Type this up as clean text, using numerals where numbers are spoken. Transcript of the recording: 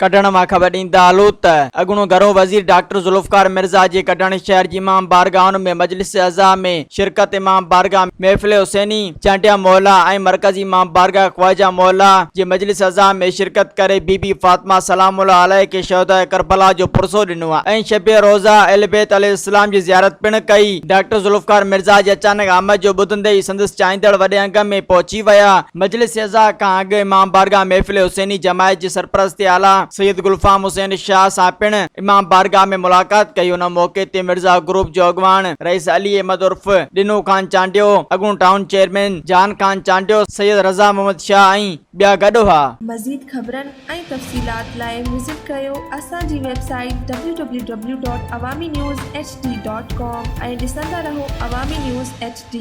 कढण मां ख़बर ॾींदा हलूं त अॻूणो घरो वज़ीर डॉक्टर ज़ुल्फ़कार मिर्ज़ा जे कढण शहर जी इमाम बारगाह में मजलिस अज़ा में शिरकत इमाम बारगाह महफ़िल हुसैनी चांटिया मोहल्ला ऐं मरकज़ी इमाम बारगाह ख्वाजा मोहल्ला जे मजलिस अज़ा में शिरकत करे बीबी फातिमा सलामुल्लाह अलैह के शहदा करबला जो पुरसो ॾिनो आहे ऐं शब रोज़ा अहल बैत अलैहिस्सलाम जी ज़ियारत पिण कई। डॉक्टर ज़ुल्फ़कार मिर्ज़ा जे अचानक आमद जो ॿुधंदे ई संदसि चाहींदड़ वॾे अंग में पहुची विया। मजलिस अज़ा खां अॻु इमाम बारगाह महफ़िल हुसैनी जमायत जी सरपरस्ती आला सैयद गुलफ़ाम हुसैन शाह सां पिण इमाम बारगाह में मुलाक़ात कई। उन मौके ते मिर्ज़ा ग्रुप जो अॻवान रईस अली अहमद उर्फ डिनो खान चांडियो, अॻूणो टाउन चेयरमैन जान खान चांडियो, सैयद रज़ा मोहम्मद शाह ऐं ॿिया गॾु हुआ। मज़ीद ख़बरनि ऐं तफ़सीलात लाइ विज़िट कयो असांजी वेबसाइट www.awamiNewsHD.com ऐं ॾिसंदा रहो अवामी न्यूज़ HD।